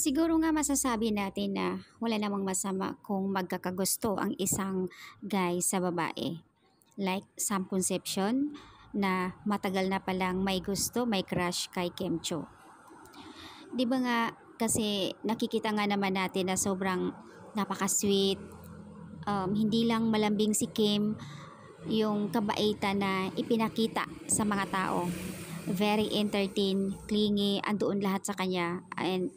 Siguro nga masasabi natin na wala namang masama kung magkakagusto ang isang guy sa babae. Like Sam Concepcion na matagal na palang may gusto, may crush kay Kim Cho. 'Di ba nga kasi nakikita nga naman natin na sobrang napaka-sweet. Hindi lang malambing si Kim yung kabaitan na ipinakita sa mga tao. Very entertain, clingy, andoon lahat sa kanya. And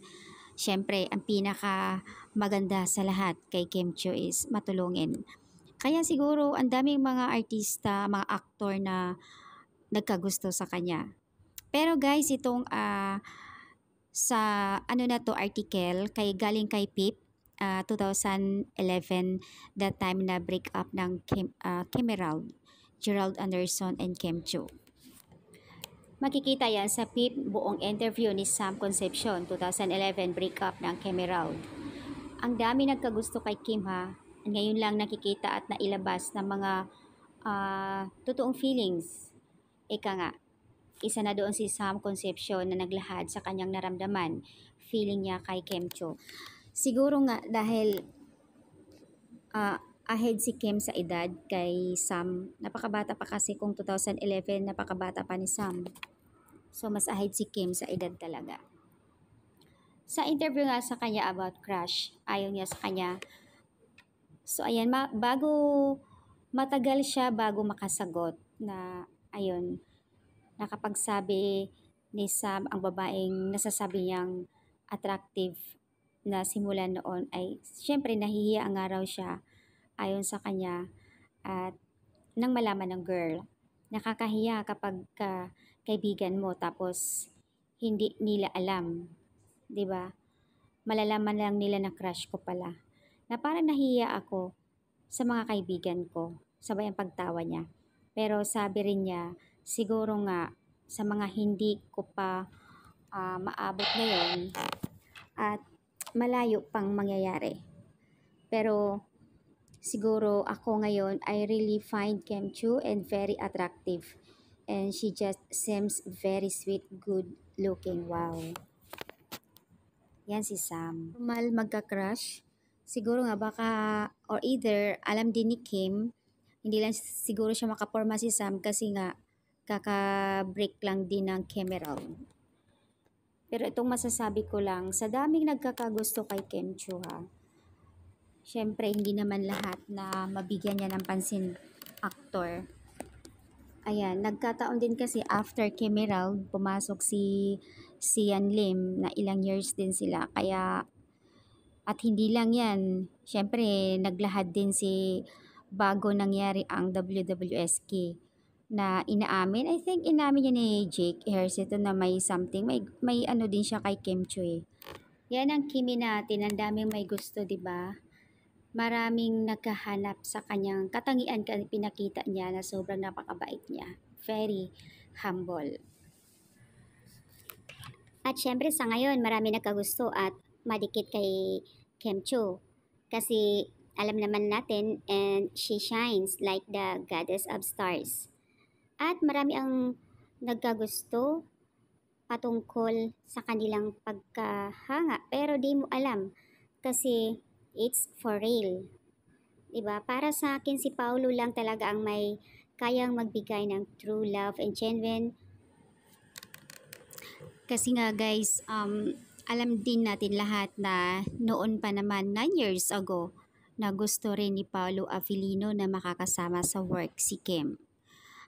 syempre, ang pinaka maganda sa lahat kay Kim Chiu is matulungin. Kaya siguro ang daming mga artista, mga aktor na nagkagusto sa kanya. Pero guys, itong sa ano na to article galing kay Pip 2011, that time na break up ng Kim Emerald, Gerald Anderson and Kim Chiu. Makikita yan sa PIP buong interview ni Sam Concepcion 2011 breakup ng Kim Emerald. Ang dami nagkagusto kay Kim ha. Ngayon lang nakikita at nailabas ng mga totoong feelings. Ika nga, isa na doon si Sam Concepcion na naglahad sa kanyang naramdaman, feeling niya kay Kim Cho. Siguro nga dahil ahead si Kim sa edad kay Sam. Napakabata pa kasi kung 2011, napakabata pa ni Sam. So, mas ahead si Kim sa edad talaga. Sa interview nga sa kanya about crush, ayaw niya sa kanya. So, ayan, matagal siya bago makasagot na, ayun, nakapagsabi ni Sam ang babaeng nasasabi niyang attractive na simulan noon ay, syempre, nahihiya ang araw siya ayon sa kanya at nang malaman ng girl. Nakakahiya kapag kaibigan mo tapos hindi nila alam, 'di ba? Malalaman lang nila na crush ko pala. Na parang nahiya ako sa mga kaibigan ko, sabay ang pagtawa niya. Pero sabi rin niya, siguro nga sa mga hindi ko pa maabot ngayon at malayo pang mangyayari. Pero siguro ako ngayon, I really find Kim Chiu and very attractive. And she just seems very sweet, good looking. Wow. Yan si Sam. Normal magka-crush. Siguro nga baka, or either, alam din ni Kim, hindi lang siguro siya makaporma si Sam kasi nga kaka-break lang din ng Emerald. Pero itong masasabi ko lang, sa daming nagkakagusto kay Kim Chiu ha, syempre, hindi naman lahat na mabigyan niya ng pansin actor. Ayan, nagkataon din kasi after Kim Emerald, pumasok si Yan Lim na ilang years din sila. Kaya, at hindi lang yan, syempre, naglahad din si bago nangyari ang WWSK na inaamin. I think inamin niya ni Jake Ejercito na may something, may ano din siya kay Kim Chiu eh. Yan ang Kimi natin, ang daming may gusto, di ba? Maraming naghahanap sa kanyang katangian, pinakita niya na sobrang napakabait niya. Very humble. At syempre sa ngayon, marami nagkagusto at madikit kay Kim Chiu. Kasi alam naman natin, and she shines like the goddess of stars. At marami ang nagkagusto patungkol sa kanilang pagkahanga. Pero di mo alam kasi it's for real. Diba? Para sa akin, si Paulo lang talaga ang may kayang magbigay ng true love and genuine. Kasi nga guys, alam din natin lahat na noon pa naman 9 years ago na gusto rin ni Paulo Avellino na makakasama sa work si Kim.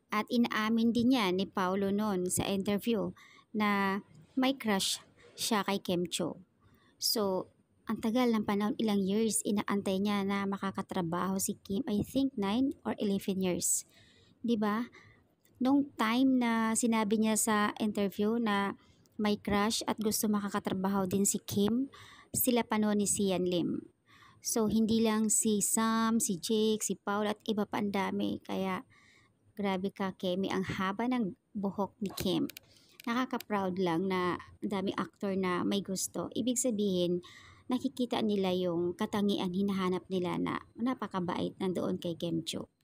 At inaamin din niya ni Paulo noon sa interview na may crush siya kay Kim Chiu. So, ang tagal ng panahon, ilang years, inaantay niya na makakatrabaho si Kim. I think 9 or 11 years. 'Di ba? Nung time na sinabi niya sa interview na may crush at gusto makakatrabaho din si Kim, sila pa noon ni Sian Lim. So, hindi lang si Sam, si Jake, si Paul at iba pa ang dami. Kaya, grabe ka, Kemi, ang haba ng buhok ni Kim. Nakaka-proud lang na daming actor na may gusto. Ibig sabihin, nakikita nila yung katangian hinahanap nila na napakabait nandoon kay Kim Chiu.